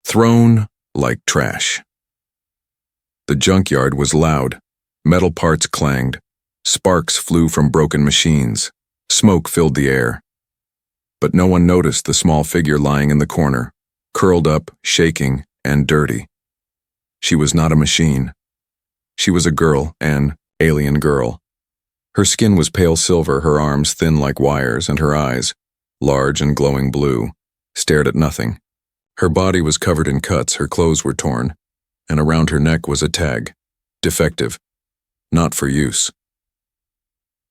Thrown like trash. The junkyard was loud. Metal parts clanged. Sparks flew from broken machines. Smoke filled the air. But no one noticed the small figure lying in the corner, curled up, shaking, and dirty. She was not a machine. She was a girl, an alien girl. Her skin was pale silver, her arms thin like wires, and her eyes, large and glowing blue, stared at nothing. Her body was covered in cuts, her clothes were torn, and around her neck was a tag, defective, not for use.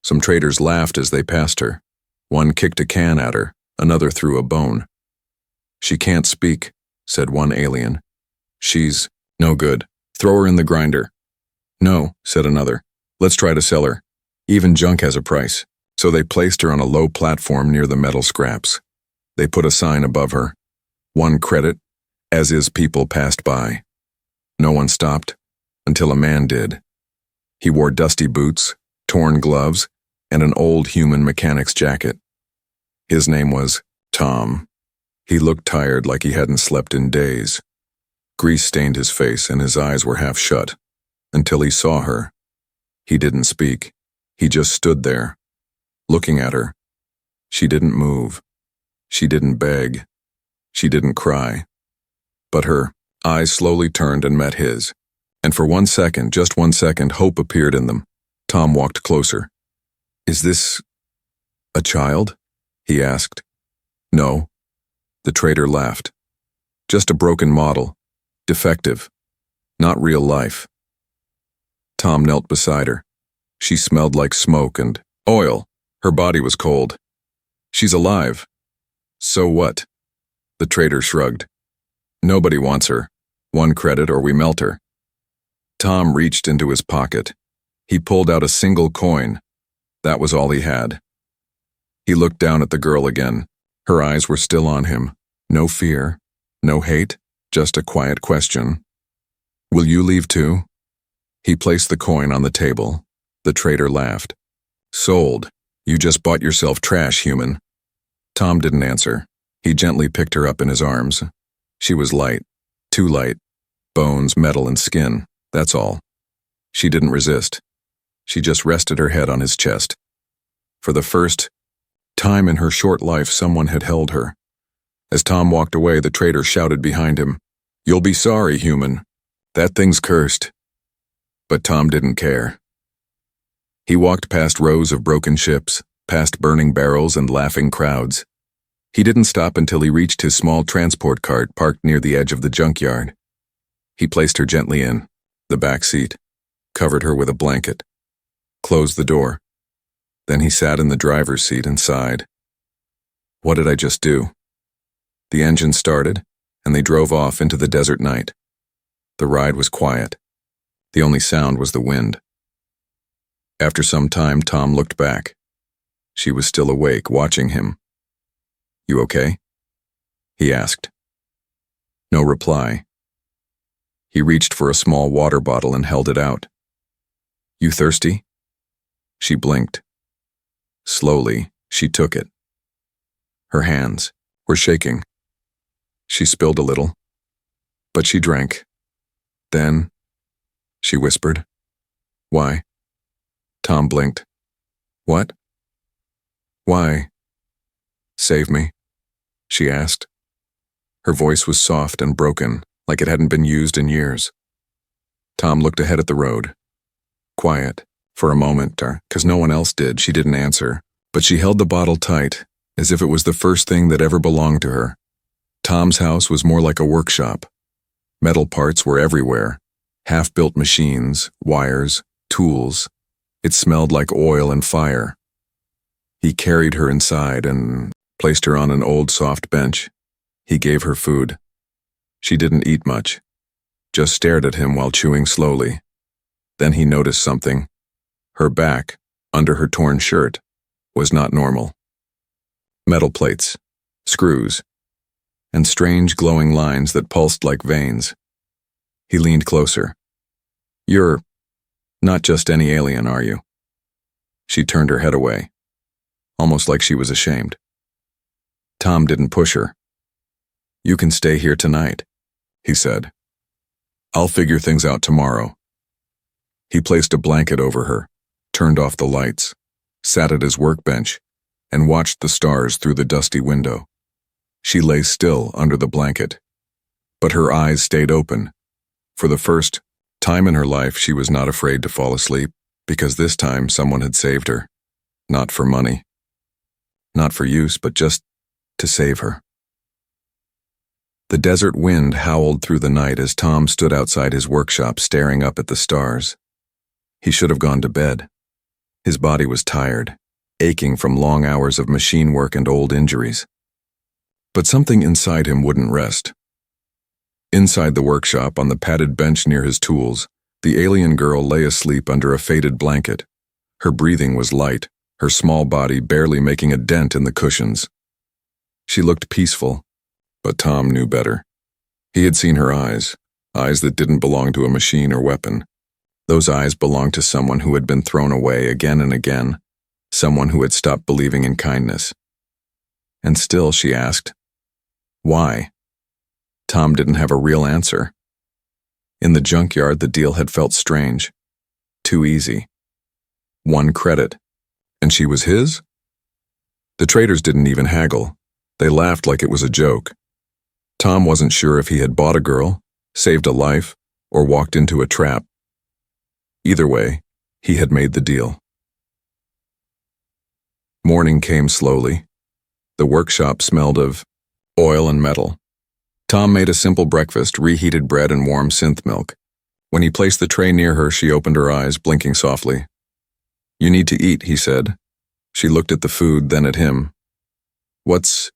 Some traders laughed as they passed her. One kicked a can at her, another threw a bone. "She can't speak," said one alien. "She's no good. Throw her in the grinder." "No," said another. "Let's try to sell her. Even junk has a price." So they placed her on a low platform near the metal scraps. They put a sign above her. 1 credit, as is people passed by. No one stopped, until a man did. He wore dusty boots, torn gloves, and an old human mechanic's jacket. His name was Tom. He looked tired, like he hadn't slept in days. Grease stained his face and his eyes were half shut, until he saw her. He didn't speak. He just stood there, looking at her. She didn't move. She didn't beg. She didn't cry. But her eyes slowly turned and met his. And for 1 second, just 1 second, hope appeared in them. Tom walked closer. "Is this a child?" he asked. "No." The trader laughed. "Just a broken model. Defective. Not real life." Tom knelt beside her. She smelled like smoke and oil. Her body was cold. "She's alive." "So what?" The trader shrugged. "Nobody wants her. 1 credit or we melt her." Tom reached into his pocket. He pulled out a single coin. That was all he had. He looked down at the girl again. Her eyes were still on him. No fear, no hate, just a quiet question. "Will you leave too?" He placed the coin on the table. The trader laughed. "Sold. You just bought yourself trash, human." Tom didn't answer. He gently picked her up in his arms. She was light, too light. Bones, metal, and skin, that's all. She didn't resist. She just rested her head on his chest. For the first time in her short life, someone had held her. As Tom walked away, the trader shouted behind him, "You'll be sorry, human. That thing's cursed." But Tom didn't care. He walked past rows of broken ships, past burning barrels and laughing crowds. He didn't stop until he reached his small transport cart parked near the edge of the junkyard. He placed her gently in the back seat, covered her with a blanket, closed the door. Then he sat in the driver's seat and sighed. What did I just do? The engine started, and they drove off into the desert night. The ride was quiet. The only sound was the wind. After some time, Tom looked back. She was still awake, watching him. "You okay?" he asked. No reply. He reached for a small water bottle and held it out. "You thirsty?" She blinked. Slowly, she took it. Her hands were shaking. She spilled a little, but she drank. Then, she whispered, "Why?" Tom blinked. "What?" "Why?" "Save me," she asked. Her voice was soft and broken, like it hadn't been used in years. Tom looked ahead at the road. Quiet, for a moment, 'cause no one else did. She didn't answer, but she held the bottle tight, as if it was the first thing that ever belonged to her. Tom's house was more like a workshop. Metal parts were everywhere, half-built machines, wires, tools. It smelled like oil and fire. He carried her inside and placed her on an old soft bench. He gave her food. She didn't eat much, just stared at him while chewing slowly. Then he noticed something. Her back, under her torn shirt, was not normal. Metal plates, screws, and strange glowing lines that pulsed like veins. He leaned closer. "You're not just any alien, are you?" She turned her head away, almost like she was ashamed. Tom didn't push her. "You can stay here tonight. he said. "I'll figure things out tomorrow." He placed a blanket over her, turned off the lights, sat at his workbench, and watched the stars through the dusty window. She lay still under the blanket, but her eyes stayed open. For the first time in her life, she was not afraid to fall asleep, because this time someone had saved her. Not for money. Not for use, but just to save her. The desert wind howled through the night as Tom stood outside his workshop staring up at the stars. He should have gone to bed. His body was tired, aching from long hours of machine work and old injuries. But something inside him wouldn't rest. Inside the workshop, on the padded bench near his tools, the alien girl lay asleep under a faded blanket. Her breathing was light, her small body barely making a dent in the cushions. She looked peaceful, but Tom knew better. He had seen her eyes that didn't belong to a machine or weapon. Those eyes belonged to someone who had been thrown away again and again, someone who had stopped believing in kindness. And still she asked, why? Tom didn't have a real answer. In the junkyard, the deal had felt strange. Too easy. 1 credit. And she was his? The traders didn't even haggle. They laughed like it was a joke. Tom wasn't sure if he had bought a girl, saved a life, or walked into a trap. Either way, he had made the deal. Morning came slowly. The workshop smelled of oil and metal. Tom made a simple breakfast, reheated bread and warm synth milk. When he placed the tray near her, she opened her eyes, blinking softly. "You need to eat," he said. She looked at the food, then at him. "What's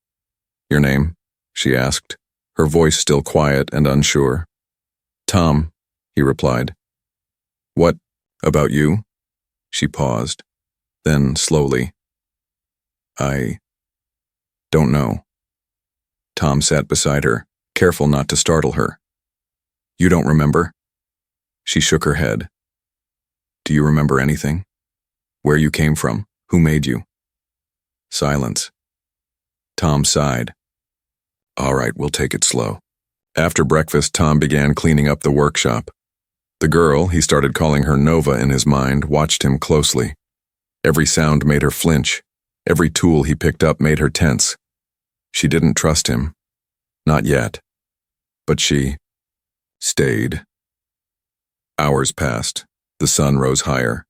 your name?" she asked, her voice still quiet and unsure. "Tom," he replied. "What about you?" She paused. Then, slowly, "I don't know." Tom sat beside her, careful not to startle her. "You don't remember?" She shook her head. "Do you remember anything? Where you came from? Who made you?" Silence. Tom sighed. "All right, we'll take it slow." After breakfast, Tom began cleaning up the workshop. The girl, he started calling her Nova in his mind, watched him closely. Every sound made her flinch. Every tool he picked up made her tense. She didn't trust him. Not yet. But she stayed. Hours passed. The sun rose higher.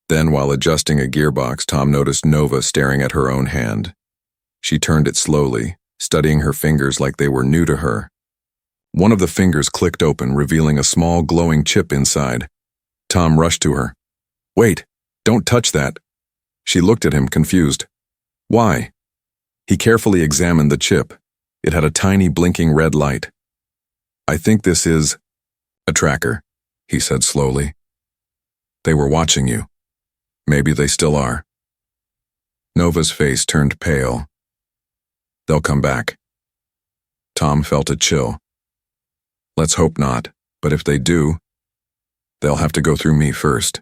Then, while adjusting a gearbox, Tom noticed Nova staring at her own hand. She turned it slowly, studying her fingers like they were new to her. One of the fingers clicked open, revealing a small glowing chip inside. Tom rushed to her. "Wait, don't touch that." She looked at him, confused. "Why?" He carefully examined the chip. It had a tiny blinking red light. "I think this is a tracker," he said slowly. "They were watching you. Maybe they still are." Nova's face turned pale. "They'll come back." Tom felt a chill. "Let's hope not, but if they do, they'll have to go through me first."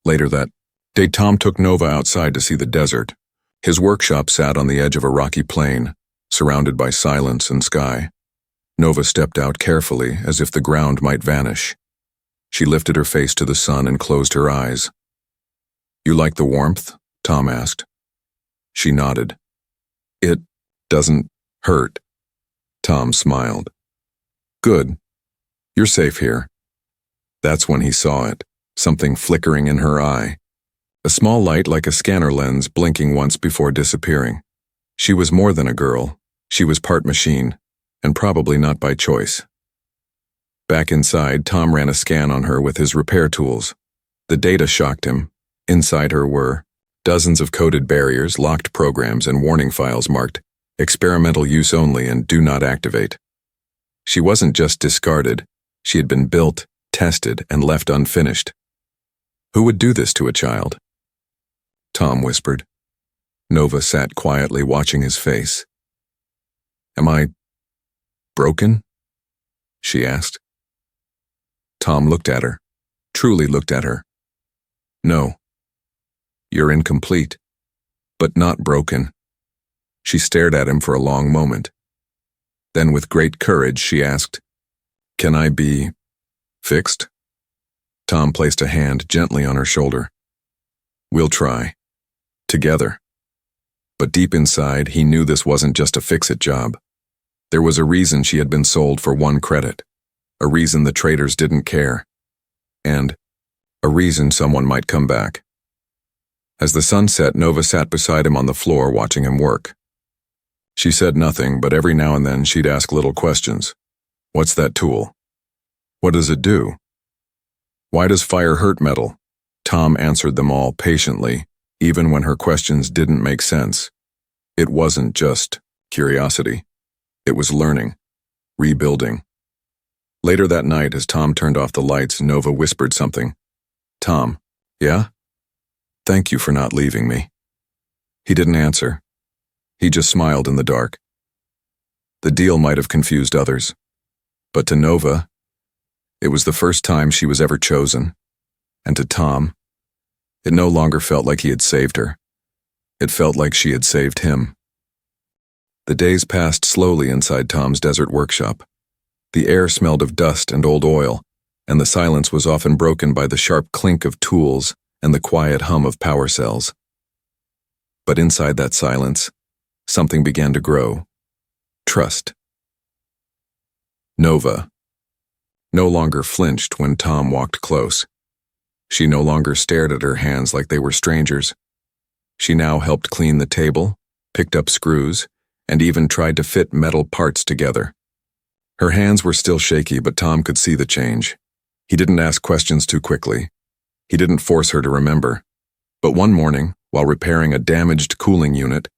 Later that day, Tom took Nova outside to see the desert. His workshop sat on the edge of a rocky plain, surrounded by silence and sky. Nova stepped out carefully, as if the ground might vanish. She lifted her face to the sun and closed her eyes. "You like the warmth?" Tom asked. She nodded. "It doesn't hurt." Tom smiled. "Good. You're safe here." That's when he saw it, something flickering in her eye. A small light like a scanner lens blinking once before disappearing. She was more than a girl. She was part machine, and probably not by choice. Back inside, Tom ran a scan on her with his repair tools. The data shocked him. Inside her were dozens of coded barriers, locked programs, and warning files marked experimental use only and do not activate. She wasn't just discarded. She had been built, tested, and left unfinished. Who would do this to a child? Tom whispered. Nova sat quietly watching his face. "Am I broken?" she asked. Tom looked at her, truly looked at her. "No. You're incomplete, but not broken." She stared at him for a long moment. Then with great courage she asked, Can I be fixed? Tom placed a hand gently on her shoulder. We'll try. Together. But deep inside, he knew this wasn't just a fix-it job. There was a reason she had been sold for 1 credit, a reason the traders didn't care, and a reason someone might come back. As the sun set, Nova sat beside him on the floor watching him work. She said nothing, but every now and then she'd ask little questions. What's that tool? What does it do? Why does fire hurt metal? Tom answered them all patiently, even when her questions didn't make sense. It wasn't just curiosity. It was learning, rebuilding. Later that night, as Tom turned off the lights, Nova whispered something. Tom, yeah? Thank you for not leaving me. He didn't answer. He just smiled in the dark. The deal might have confused others, but to Nova, it was the first time she was ever chosen, and to Tom, it no longer felt like he had saved her. It felt like she had saved him. The days passed slowly inside Tom's desert workshop. The air smelled of dust and old oil, and the silence was often broken by the sharp clink of tools and the quiet hum of power cells. But inside that silence, something began to grow. Trust. Nova no longer flinched when Tom walked close. She no longer stared at her hands like they were strangers. She now helped clean the table, picked up screws, and even tried to fit metal parts together. Her hands were still shaky, but Tom could see the change. He didn't ask questions too quickly. He didn't force her to remember. But one morning, while repairing a damaged cooling unit,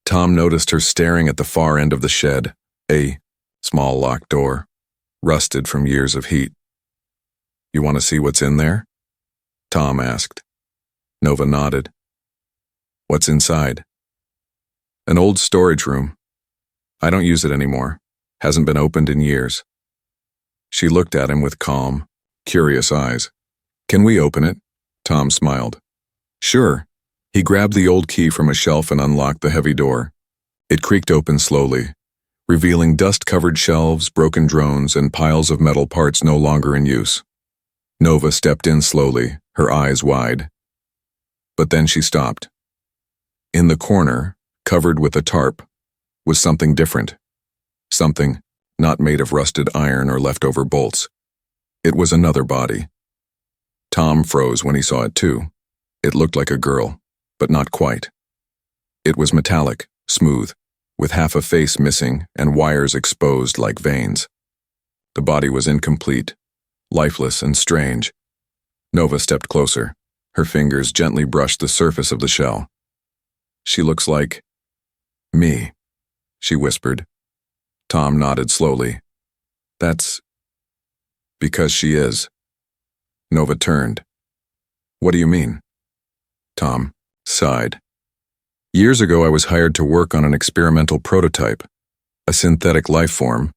Tom noticed her staring at the far end of the shed, a small locked door, rusted from years of heat. You want to see what's in there? Tom asked. Nova nodded. What's inside? An old storage room. I don't use it anymore. Hasn't been opened in years. She looked at him with calm, curious eyes. Can we open it? Tom smiled. Sure. He grabbed the old key from a shelf and unlocked the heavy door. It creaked open slowly, revealing dust-covered shelves, broken drones, and piles of metal parts no longer in use. Nova stepped in slowly, her eyes wide. But then she stopped. In the corner, covered with a tarp, was something different. Something not made of rusted iron or leftover bolts. It was another body. Tom froze when he saw it too. It looked like a girl, but not quite. It was metallic, smooth, with half a face missing and wires exposed like veins. The body was incomplete, lifeless and strange. Nova stepped closer. Her fingers gently brushed the surface of the shell. She looks like me, she whispered. Tom nodded slowly. That's because she is. Nova turned. What do you mean? Tom sighed. Years ago, I was hired to work on an experimental prototype, a synthetic life form.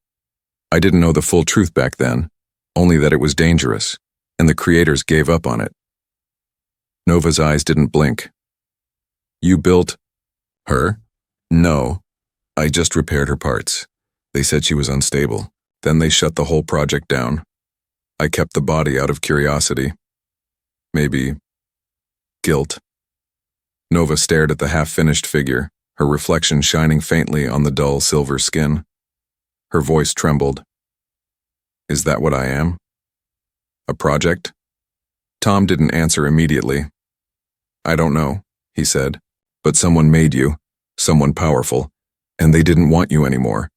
I didn't know the full truth back then, only that it was dangerous, and the creators gave up on it. Nova's eyes didn't blink. You built her? No, I just repaired her parts. They said she was unstable. Then they shut the whole project down. I kept the body out of curiosity. Maybe guilt. Nova stared at the half-finished figure, her reflection shining faintly on the dull silver skin. Her voice trembled. Is that what I am? A project? Tom didn't answer immediately. I don't know, he said, but someone made you, someone powerful, and they didn't want you anymore.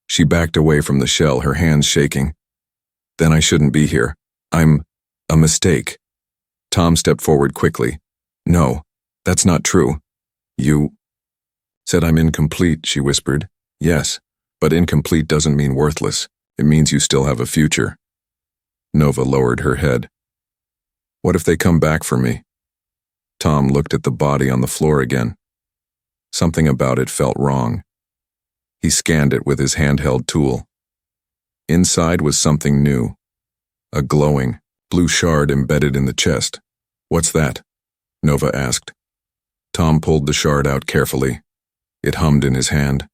She backed away from the shell, her hands shaking. Then I shouldn't be here. I'm a mistake. Tom stepped forward quickly. No, that's not true. You said I'm incomplete, she whispered. Yes, but incomplete doesn't mean worthless. It means you still have a future. Nova lowered her head. What if they come back for me? Tom looked at the body on the floor again. Something about it felt wrong. He scanned it with his handheld tool. Inside was something new. A glowing, blue shard embedded in the chest. What's that? Nova asked. Tom pulled the shard out carefully. It hummed in his hand.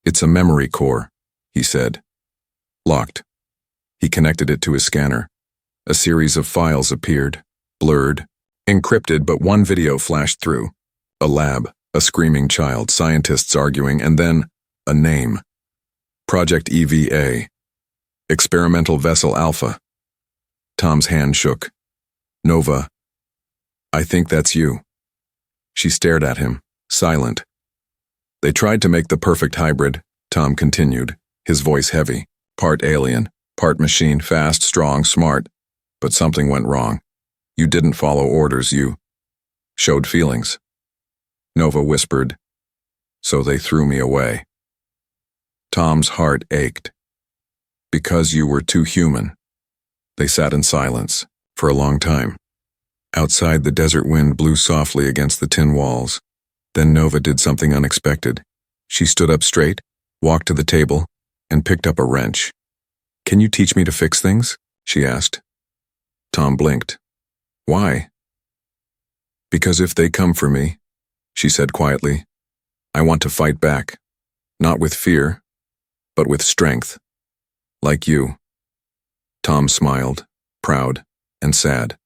It's a memory core, he said. Locked. He connected it to his scanner. A series of files appeared, blurred, encrypted, but one video flashed through. A lab, a screaming child, scientists arguing, and then a name. Project EVA. Experimental Vessel Alpha. Tom's hand shook. Nova. I think that's you. She stared at him, silent. They tried to make the perfect hybrid, Tom continued, his voice heavy. Part alien, part machine, fast, strong, smart. But something went wrong. You didn't follow orders, you showed feelings. Nova whispered. So they threw me away. Tom's heart ached. Because you were too human. They sat in silence, for a long time. Outside, the desert wind blew softly against the tin walls. Then Nova did something unexpected. She stood up straight, walked to the table, and picked up a wrench. Can you teach me to fix things? She asked. Tom blinked. Why? Because if they come for me, she said quietly, I want to fight back. Not with fear, but with strength. Like you. Tom smiled, proud and sad.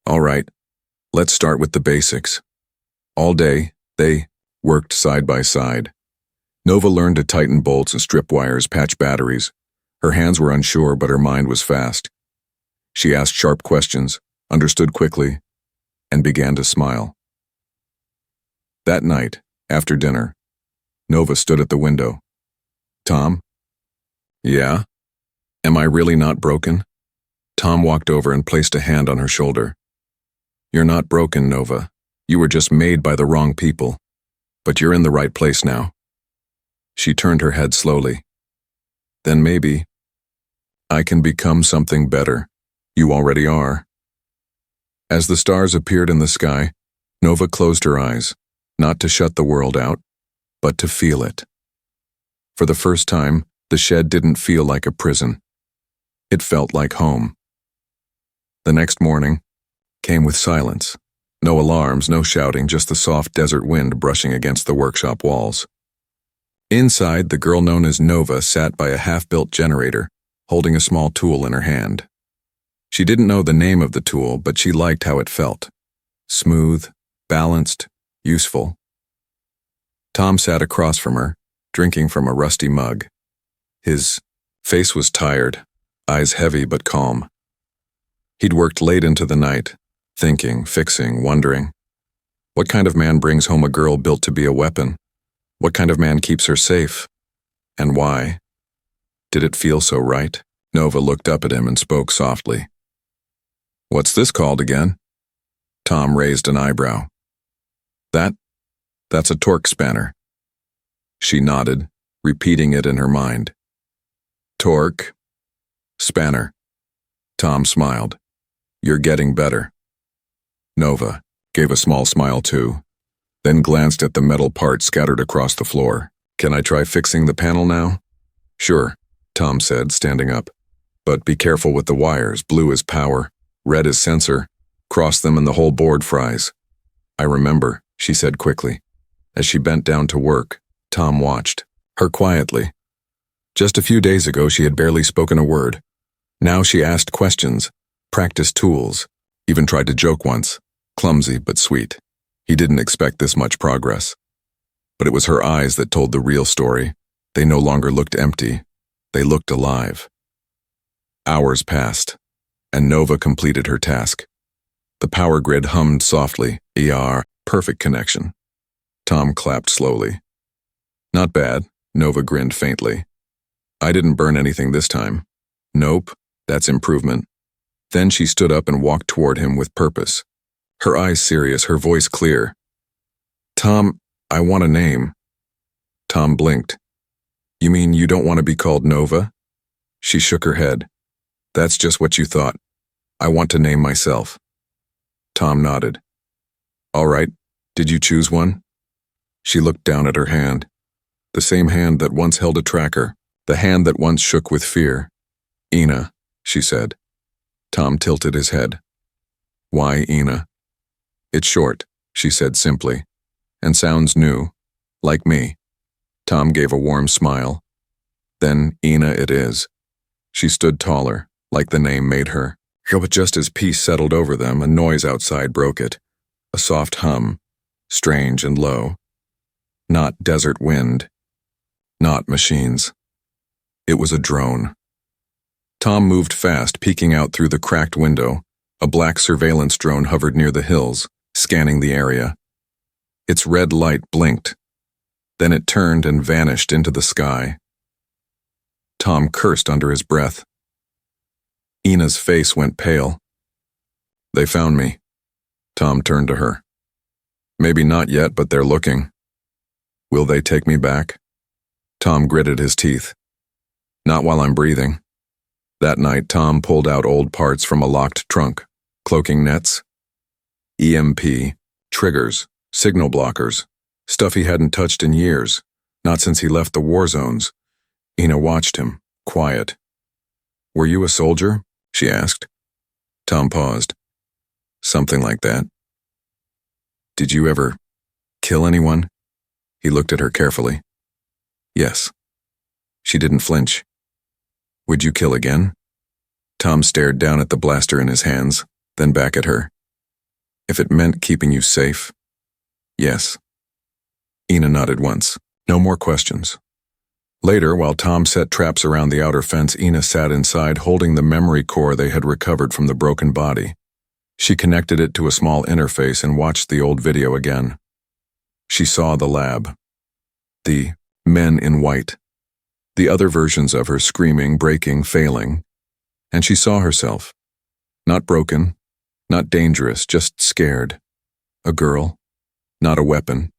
All right, let's start with the basics. All day, they worked side by side. Nova learned to tighten bolts and strip wires, patch batteries. Her hands were unsure, but her mind was fast. She asked sharp questions, understood quickly, and began to smile. That night, after dinner, Nova stood at the window. Tom? Yeah? Am I really not broken? Tom walked over and placed a hand on her shoulder. You're not broken, Nova. You were just made by the wrong people. But you're in the right place now. She turned her head slowly. Then maybe I can become something better. You already are. As the stars appeared in the sky, Nova closed her eyes, not to shut the world out, but to feel it. For the first time, the shed didn't feel like a prison. It felt like home. The next morning came with silence. No alarms, no shouting, just the soft desert wind brushing against the workshop walls. Inside, the girl known as Nova sat by a half-built generator, holding a small tool in her hand. She didn't know the name of the tool, but she liked how it felt. Smooth, balanced, useful. Tom sat across from her, drinking from a rusty mug. His face was tired, eyes heavy but calm. He'd worked late into the night, thinking, fixing, wondering. What kind of man brings home a girl built to be a weapon? What kind of man keeps her safe? And why? Did it feel so right? Nova looked up at him and spoke softly. What's this called again? Tom raised an eyebrow. That's a torque spanner. She nodded, repeating it in her mind. Torque. Spanner. Tom smiled. You're getting better. Nova gave a small smile too, then glanced at the metal parts scattered across the floor. Can I try fixing the panel now? Sure, Tom said, standing up. But be careful with the wires. Blue is power, red is sensor. Cross them and the whole board fries. I remember, she said quickly. As she bent down to work, Tom watched her quietly. Just a few days ago, she had barely spoken a word. Now she asked questions, practiced tools, even tried to joke once, clumsy but sweet. He didn't expect this much progress. But it was her eyes that told the real story. They no longer looked empty. They looked alive. Hours passed, and Nova completed her task. The power grid hummed softly, perfect connection. Tom clapped slowly. Not bad, Nova grinned faintly. I didn't burn anything this time. Nope, that's improvement. Then she stood up and walked toward him with purpose. Her eyes serious, her voice clear. Tom, I want a name. Tom blinked. You mean you don't want to be called Nova? She shook her head. That's just what you thought. I want to name myself. Tom nodded. All right, did you choose one? She looked down at her hand. The same hand that once held a tracker, the hand that once shook with fear. Ina, she said. Tom tilted his head. Why Ina? It's short, she said simply, and sounds new, like me. Tom gave a warm smile. Then Ina it is. She stood taller, like the name made her. But just as peace settled over them, a noise outside broke it. A soft hum, strange and low. Not desert wind. Not machines. It was a drone. Tom moved fast, peeking out through the cracked window. A black surveillance drone hovered near the hills, scanning the area. Its red light blinked. Then it turned and vanished into the sky. Tom cursed under his breath. Ina's face went pale. They found me. Tom turned to her. Maybe not yet, but they're looking. Will they take me back? Tom gritted his teeth. Not while I'm breathing. That night, Tom pulled out old parts from a locked trunk, cloaking nets, EMP, triggers, signal blockers, stuff he hadn't touched in years, not since he left the war zones. Ina watched him, quiet. Were you a soldier? She asked. Tom paused. Something like that. Did you ever kill anyone? He looked at her carefully. Yes. She didn't flinch. Would you kill again? Tom stared down at the blaster in his hands, then back at her. If it meant keeping you safe? Yes. Ina nodded once. No more questions. Later, while Tom set traps around the outer fence, Ina sat inside holding the memory core they had recovered from the broken body. She connected it to a small interface and watched the old video again. She saw the lab. The men in white. The other versions of her screaming, breaking, failing. And she saw herself. Not broken, not dangerous, just scared. A girl, not a weapon.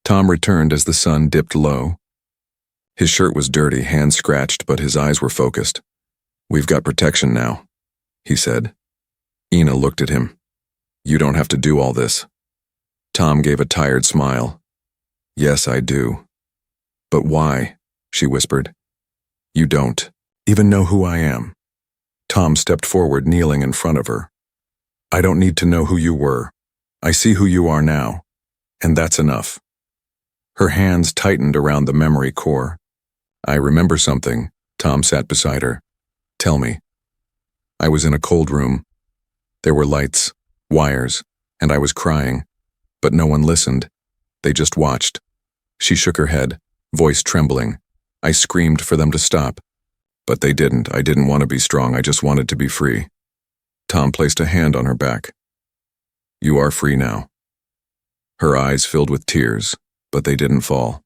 Tom returned as the sun dipped low. His shirt was dirty, hands scratched, but his eyes were focused. We've got protection now, he said. Ina looked at him. You don't have to do all this. Tom gave a tired smile. Yes, I do. But why? She whispered. You don't even know who I am. Tom stepped forward, kneeling in front of her. I don't need to know who you were. I see who you are now, and that's enough. Her hands tightened around the memory core. I remember something. Tom sat beside her. Tell me. I was in a cold room. There were lights, wires, and I was crying, but no one listened. They just watched. She shook her head, voice trembling. I screamed for them to stop, but they didn't. I didn't want to be strong. I just wanted to be free. Tom placed a hand on her back. You are free now. Her eyes filled with tears, but they didn't fall.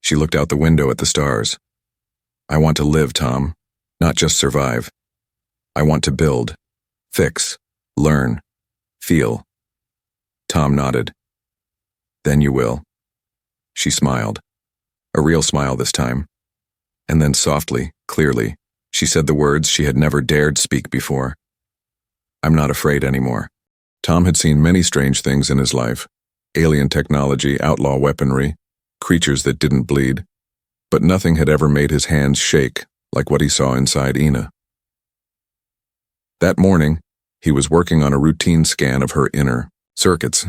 She looked out the window at the stars. I want to live, Tom, not just survive. I want to build, fix, learn, feel. Tom nodded. Then you will. She smiled. A real smile this time. And then softly, clearly, she said the words she had never dared speak before. I'm not afraid anymore. Tom had seen many strange things in his life. Alien technology, outlaw weaponry, creatures that didn't bleed. But nothing had ever made his hands shake like what he saw inside Ina. That morning, he was working on a routine scan of her inner circuits.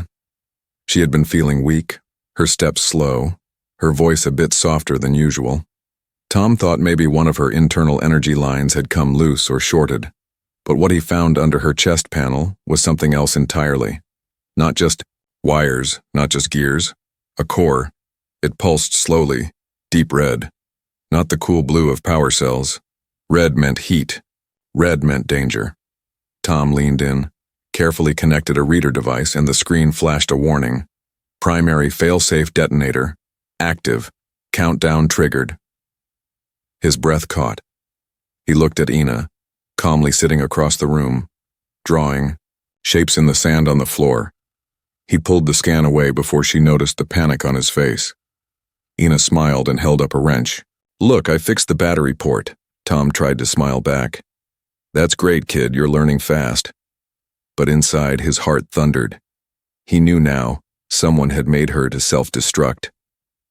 She had been feeling weak, her steps slow, her voice a bit softer than usual. Tom thought maybe one of her internal energy lines had come loose or shorted, but what he found under her chest panel was something else entirely. Not just wires, not just gears, a core. It pulsed slowly, deep red. Not the cool blue of power cells. Red meant heat. Red meant danger. Tom leaned in, carefully connected a reader device, and the screen flashed a warning. Primary failsafe detonator. Active. Countdown triggered. His breath caught. He looked at Ina, calmly sitting across the room, drawing, shapes in the sand on the floor. He pulled the scan away before she noticed the panic on his face. Ina smiled and held up a wrench. Look, I fixed the battery port. Tom tried to smile back. That's great, kid, you're learning fast. But inside, his heart thundered. He knew now someone had made her to self-destruct.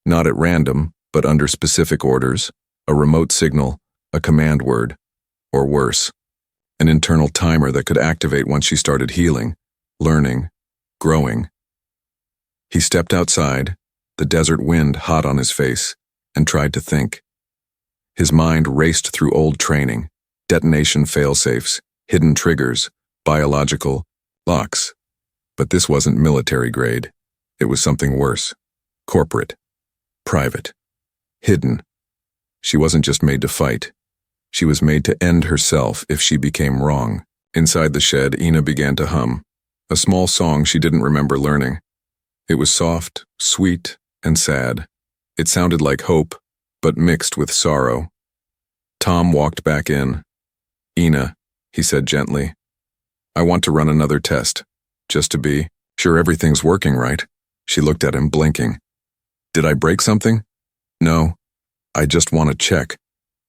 Not at random, but under specific orders, a remote signal, a command word, or worse, an internal timer that could activate once she started healing, learning, growing. He stepped outside, the desert wind hot on his face, and tried to think. His mind raced through old training, detonation failsafes, hidden triggers, biological locks. But this wasn't military grade. It was something worse. Corporate. Private. Hidden. She wasn't just made to fight. She was made to end herself if she became wrong. Inside the shed, Ina began to hum, a small song she didn't remember learning. It was soft, sweet, and sad. It sounded like hope, but mixed with sorrow. Tom walked back in. Ina, he said gently, I want to run another test, just to be sure everything's working right. She looked at him, blinking. Did I break something? No. I just want to check.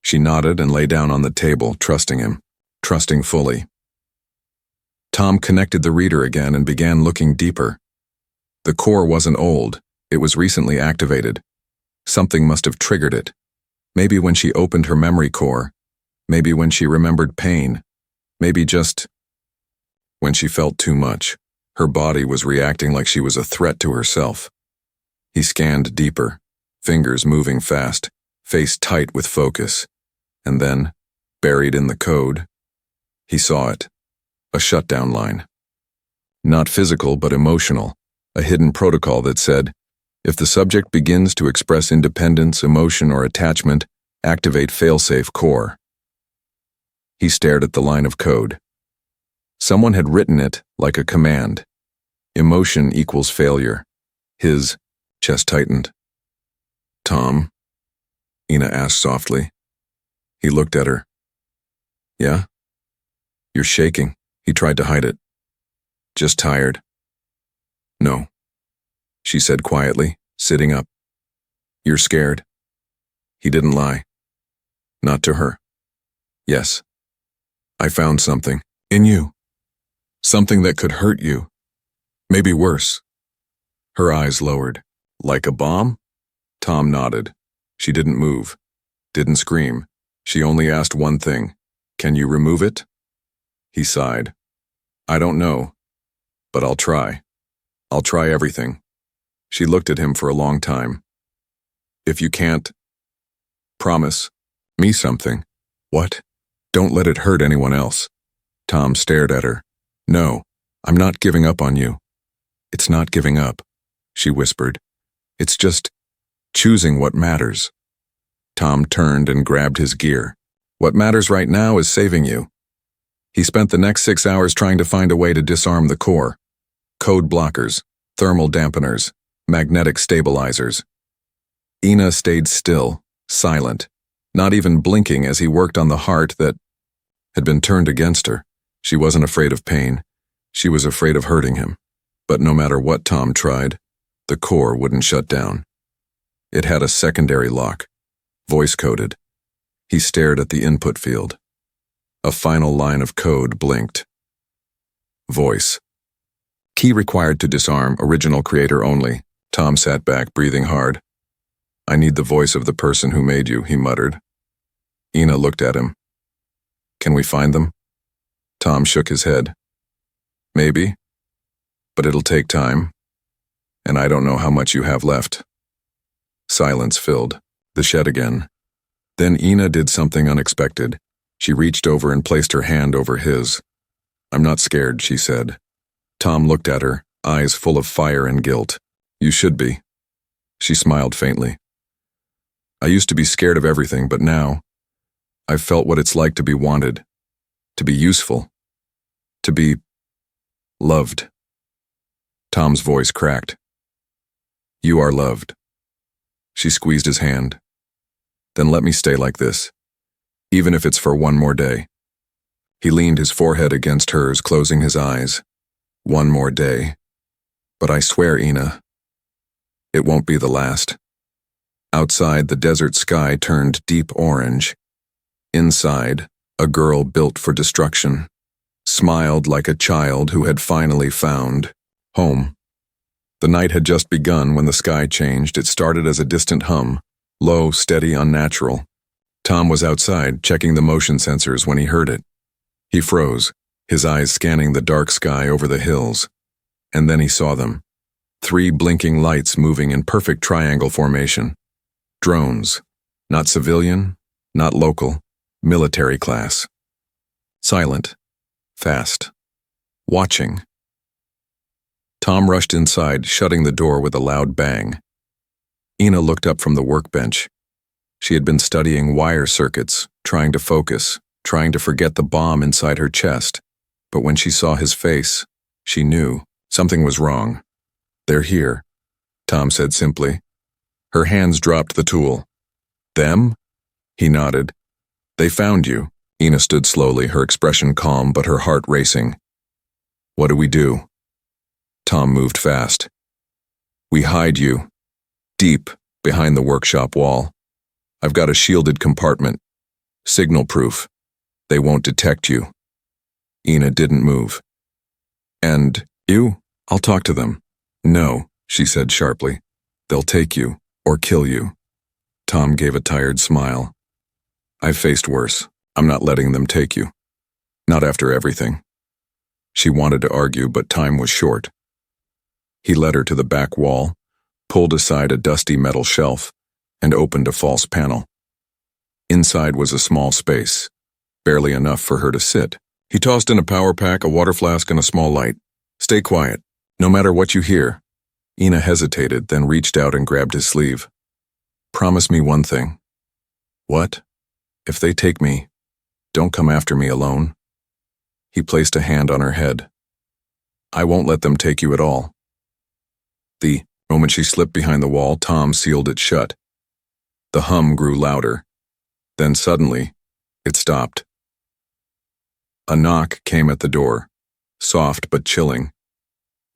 She nodded and lay down on the table, trusting him, trusting fully. Tom connected the reader again and began looking deeper. The core wasn't old. It was recently activated. Something must have triggered it. Maybe when she opened her memory core. Maybe when she remembered pain. Maybe just when she felt too much. Her body was reacting like she was a threat to herself. He scanned deeper, fingers moving fast, face tight with focus. And then, buried in the code, he saw it. A shutdown line. Not physical, but emotional. A hidden protocol that said, if the subject begins to express independence, emotion, or attachment, activate failsafe core. He stared at the line of code. Someone had written it like a command. Emotion equals failure. His chest tightened. Tom? Ina asked softly. He looked at her. Yeah? You're shaking. He tried to hide it. Just tired. No. She said quietly, sitting up. You're scared. He didn't lie. Not to her. Yes. I found something. In you. Something that could hurt you. Maybe worse. Her eyes lowered. Like a bomb? Tom nodded. She didn't move. Didn't scream. She only asked one thing. Can you remove it? He sighed. I don't know. But I'll try. I'll try everything. She looked at him for a long time. If you can't, promise me something. What? Don't let it hurt anyone else. Tom stared at her. No, I'm not giving up on you. It's not giving up, she whispered. It's just choosing what matters. Tom turned and grabbed his gear. What matters right now is saving you. He spent the next 6 hours trying to find a way to disarm the core. Code blockers, thermal dampeners, magnetic stabilizers. Ina stayed still, silent, not even blinking as he worked on the heart that had been turned against her. She wasn't afraid of pain. She was afraid of hurting him. But no matter what Tom tried, the core wouldn't shut down. It had a secondary lock, voice-coded. He stared at the input field. A final line of code blinked. Voice. Key required to disarm, original creator only. Tom sat back, breathing hard. I need the voice of the person who made you, he muttered. Ina looked at him. Can we find them? Tom shook his head. Maybe, but it'll take time, and I don't know how much you have left. Silence filled the shed again. Then Ina did something unexpected. She reached over and placed her hand over his. I'm not scared, she said. Tom looked at her, eyes full of fire and guilt. You should be. She smiled faintly. I used to be scared of everything, but now, I've felt what it's like to be wanted, to be useful, to be loved. Tom's voice cracked. You are loved. She squeezed his hand. Then let me stay like this, even if it's for one more day. He leaned his forehead against hers, closing his eyes. One more day. But I swear, Ina, it won't be the last. Outside, the desert sky turned deep orange. Inside, a girl built for destruction, smiled like a child who had finally found home. The night had just begun when the sky changed. It started as a distant hum, low, steady, unnatural. Tom was outside, checking the motion sensors when he heard it. He froze, his eyes scanning the dark sky over the hills. And then he saw them. 3 blinking lights moving in perfect triangle formation. Drones. Not civilian, Not local, military class. Silent, fast, watching. Tom rushed inside, shutting the door with a loud bang. Ina looked up from the workbench. She had been studying wire circuits, trying to focus, trying to forget the bomb inside her chest. But when she saw his face, she knew something was wrong. "They're here," Tom said simply. Her hands dropped the tool. "Them?" He nodded. "They found you." Ina stood slowly, her expression calm but her heart racing. "What do we do?" Tom moved fast. "We hide you. Deep, behind the workshop wall. I've got a shielded compartment. Signal-proof. They won't detect you." Ina didn't move. "And you? I'll talk to them." "No," she said sharply. "They'll take you, or kill you." Tom gave a tired smile. "I've faced worse. I'm not letting them take you. Not after everything." She wanted to argue, but time was short. He led her to the back wall, pulled aside a dusty metal shelf, and opened a false panel. Inside was a small space, barely enough for her to sit. He tossed in a power pack, a water flask, and a small light. "Stay quiet, no matter what you hear." Ina hesitated, then reached out and grabbed his sleeve. "Promise me one thing." "What?" "If they take me, don't come after me alone." He placed a hand on her head. "I won't let them take you at all." The moment she slipped behind the wall, Tom sealed it shut. The hum grew louder. Then suddenly, it stopped. A knock came at the door, soft but chilling.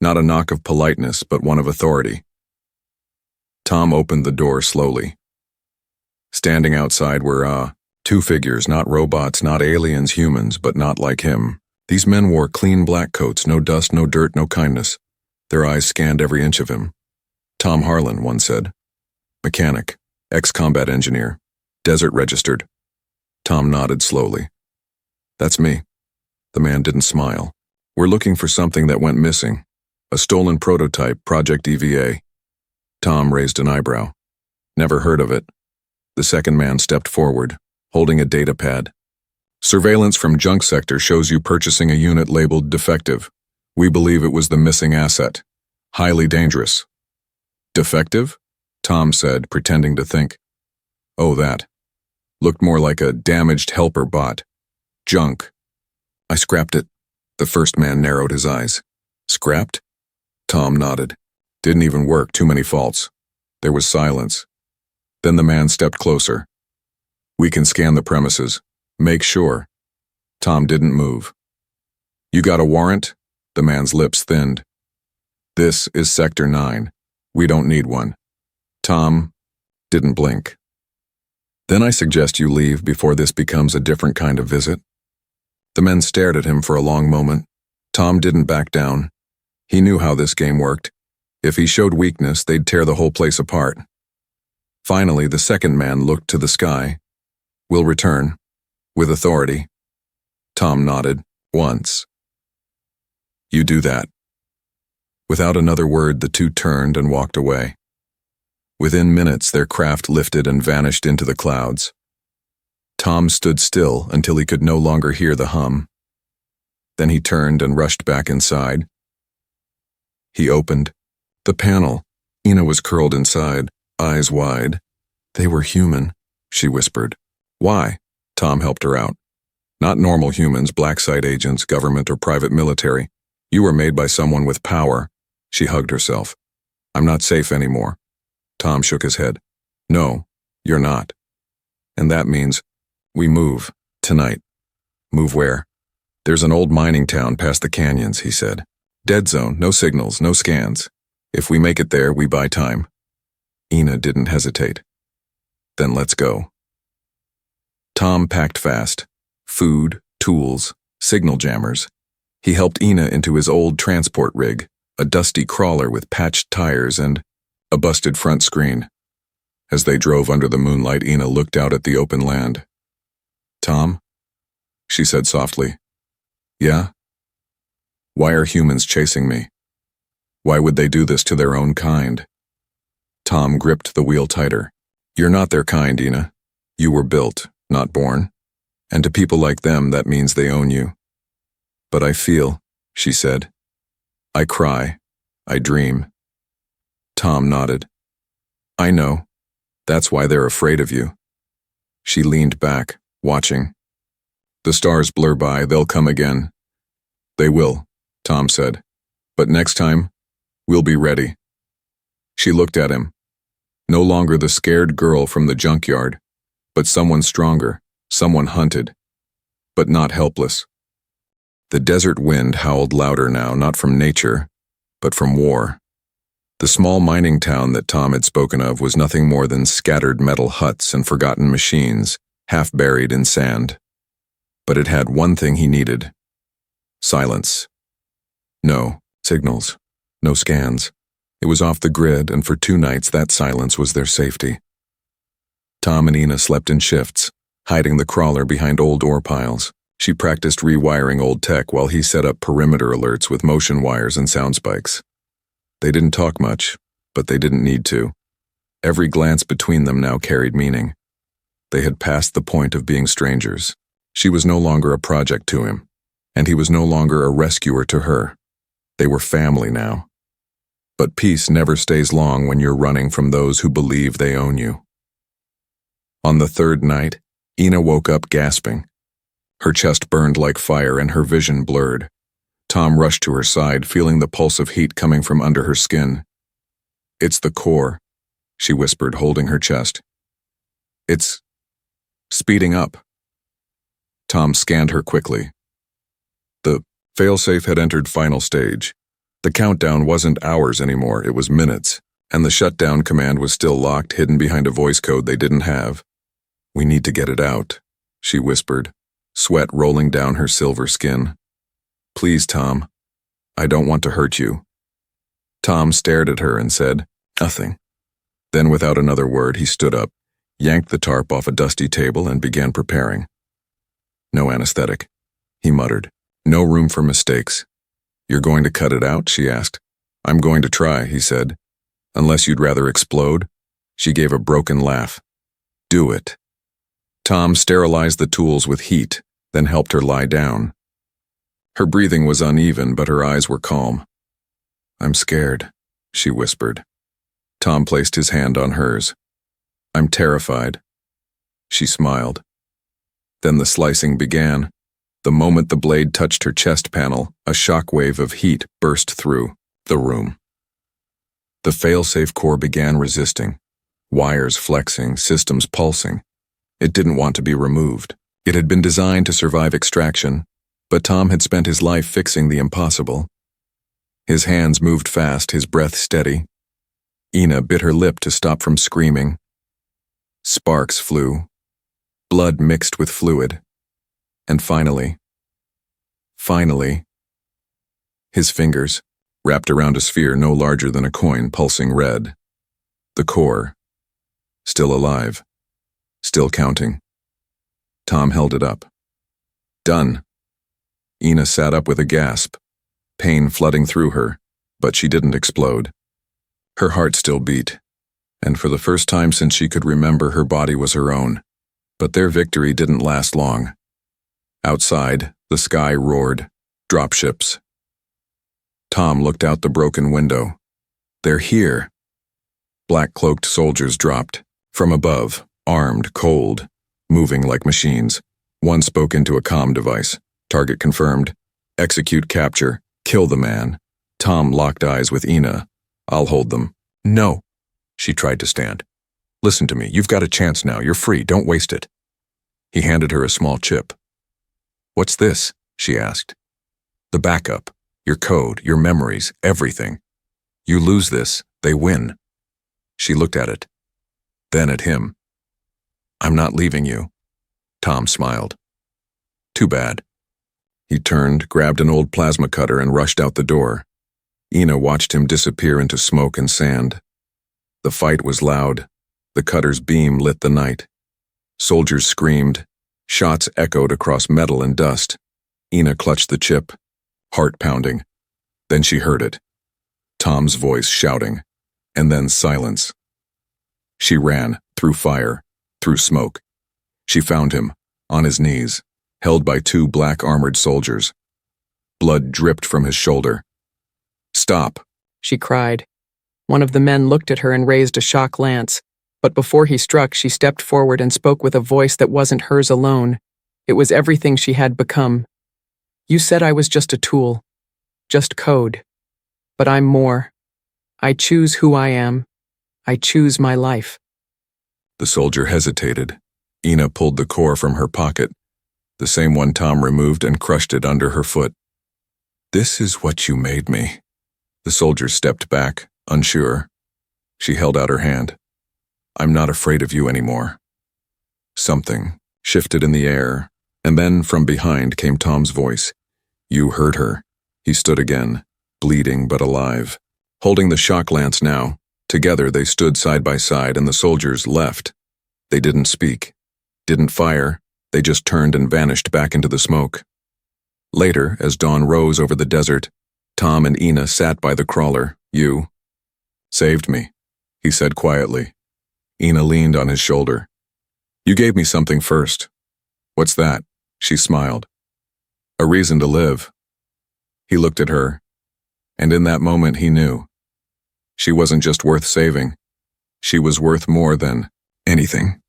Not a knock of politeness, but one of authority. Tom opened the door slowly. Standing outside were, two figures, not robots, not aliens, humans, but not like him. These men wore clean black coats, no dust, no dirt, no kindness. Their eyes scanned every inch of him. "Tom Harlan," one said. "Mechanic, ex-combat engineer, desert registered." Tom nodded slowly. "That's me." The man didn't smile. "We're looking for something that went missing. A stolen prototype, Project EVA." Tom raised an eyebrow. "Never heard of it." The second man stepped forward, holding a data pad. "Surveillance from junk sector shows you purchasing a unit labeled defective. We believe it was the missing asset. Highly dangerous." "Defective?" Tom said, pretending to think. "Oh, that. Looked more like a damaged helper bot. Junk. I scrapped it." The first man narrowed his eyes. "Scrapped?" Tom nodded. "Didn't even work, too many faults." There was silence. Then the man stepped closer. "We can scan the premises. Make sure." Tom didn't move. "You got a warrant?" The man's lips thinned. "This is Sector 9. We don't need one." Tom didn't blink. "Then I suggest you leave before this becomes a different kind of visit." The men stared at him for a long moment. Tom didn't back down. He knew how this game worked. If he showed weakness, they'd tear the whole place apart. Finally, the second man looked to the sky. "We'll return. With authority." Tom nodded. "Once." "You do that." Without another word, the two turned and walked away. Within minutes, their craft lifted and vanished into the clouds. Tom stood still until he could no longer hear the hum. Then he turned and rushed back inside. He opened the panel. Ina was curled inside, eyes wide. "They were human," she whispered. "Why?" Tom helped her out. "Not normal humans, black site agents, government or private military. You were made by someone with power." She hugged herself. "I'm not safe anymore." Tom shook his head. "No, you're not. And that means we move tonight." "Move where?" "There's an old mining town past the canyons," he said. "Dead zone, no signals, no scans. If we make it there, we buy time." Ina didn't hesitate. "Then let's go." Tom packed fast. Food, tools, signal jammers. He helped Ina into his old transport rig, a dusty crawler with patched tires and a busted front screen. As they drove under the moonlight, Ina looked out at the open land. "Tom?" she said softly. "Yeah?" "Why are humans chasing me? Why would they do this to their own kind?" Tom gripped the wheel tighter. "You're not their kind, Ina. You were built, not born. And to people like them, that means they own you. But I feel, she said. I cry. I dream. Tom nodded. I know. That's why they're afraid of you. She leaned back, watching. The stars blur by, they'll come again. They will, Tom said. But next time, we'll be ready. She looked at him. No longer the scared girl from the junkyard, but someone stronger, someone hunted, but not helpless. The desert wind howled louder now, not from nature, but from war. The small mining town that Tom had spoken of was nothing more than scattered metal huts and forgotten machines, half buried in sand. But it had one thing he needed. Silence. No signals. No scans. It was off the grid, and for 2 nights that silence was their safety. Tom and Ina slept in shifts, hiding the crawler behind old ore piles. She practiced rewiring old tech while he set up perimeter alerts with motion wires and sound spikes. They didn't talk much, but they didn't need to. Every glance between them now carried meaning. They had passed the point of being strangers. She was no longer a project to him, and he was no longer a rescuer to her. They were family now. But peace never stays long when you're running from those who believe they own you. On the 3rd night, Ina woke up gasping. Her chest burned like fire and her vision blurred. Tom rushed to her side, feeling the pulse of heat coming from under her skin. It's the core, she whispered, holding her chest. It's speeding up. Tom scanned her quickly. The failsafe had entered final stage. The countdown wasn't hours anymore, it was minutes, and the shutdown command was still locked, hidden behind a voice code they didn't have. We need to get it out, she whispered, sweat rolling down her silver skin. Please, Tom. I don't want to hurt you. Tom stared at her and said, nothing. Then without another word, he stood up, yanked the tarp off a dusty table and began preparing. No anesthetic, he muttered. No room for mistakes. You're going to cut it out, she asked. I'm going to try, he said. Unless you'd rather explode? She gave a broken laugh. Do it. Tom sterilized the tools with heat, then helped her lie down. Her breathing was uneven, but her eyes were calm. I'm scared, she whispered. Tom placed his hand on hers. I'm terrified. She smiled. Then the slicing began. The moment the blade touched her chest panel, a shockwave of heat burst through the room. The failsafe core began resisting, wires flexing, systems pulsing. It didn't want to be removed. It had been designed to survive extraction, but Tom had spent his life fixing the impossible. His hands moved fast, his breath steady. Ina bit her lip to stop from screaming. Sparks flew. Blood mixed with fluid. And finally, his fingers, wrapped around a sphere no larger than a coin, pulsing red. The core, still alive, still counting. Tom held it up. Done. Ina sat up with a gasp, pain flooding through her, but she didn't explode. Her heart still beat, and for the first time since she could remember, her body was her own. But their victory didn't last long. Outside, the sky roared. Dropships. Tom looked out the broken window. They're here. Black-cloaked soldiers dropped. From above, armed, cold, moving like machines. One spoke into a comm device. Target confirmed. Execute capture. Kill the man. Tom locked eyes with Ina. I'll hold them. No. She tried to stand. Listen to me. You've got a chance now. You're free. Don't waste it. He handed her a small chip. What's this? She asked. The backup. Your code, your memories, everything. You lose this, they win. She looked at it. Then at him. I'm not leaving you. Tom smiled. Too bad. He turned, grabbed an old plasma cutter and rushed out the door. Ina watched him disappear into smoke and sand. The fight was loud. The cutter's beam lit the night. Soldiers screamed. Shots echoed across metal and dust. Ina clutched the chip, heart pounding. Then she heard it. Tom's voice shouting, and then silence. She ran, through fire, through smoke. She found him, on his knees, held by two black armored soldiers. Blood dripped from his shoulder. "Stop," she cried. One of the men looked at her and raised a shock lance, but before he struck, she stepped forward and spoke with a voice that wasn't hers alone. It was everything she had become. "You said I was just a tool, just code. But I'm more. I choose who I am. I choose my life." The soldier hesitated. Ina pulled the core from her pocket, the same one Tom removed, and crushed it under her foot. "This is what you made me." The soldier stepped back, unsure. She held out her hand. "I'm not afraid of you anymore." Something shifted in the air, and then from behind came Tom's voice. "You hurt her." He stood again, bleeding but alive. Holding the shock lance now, together they stood side by side, and the soldiers left. They didn't speak, didn't fire, they just turned and vanished back into the smoke. Later, as dawn rose over the desert, Tom and Ina sat by the crawler. "You saved me," he said quietly. Ina leaned on his shoulder. "You gave me something first." "What's that?" She smiled. "A reason to live." He looked at her, and in that moment he knew. She wasn't just worth saving. She was worth more than anything.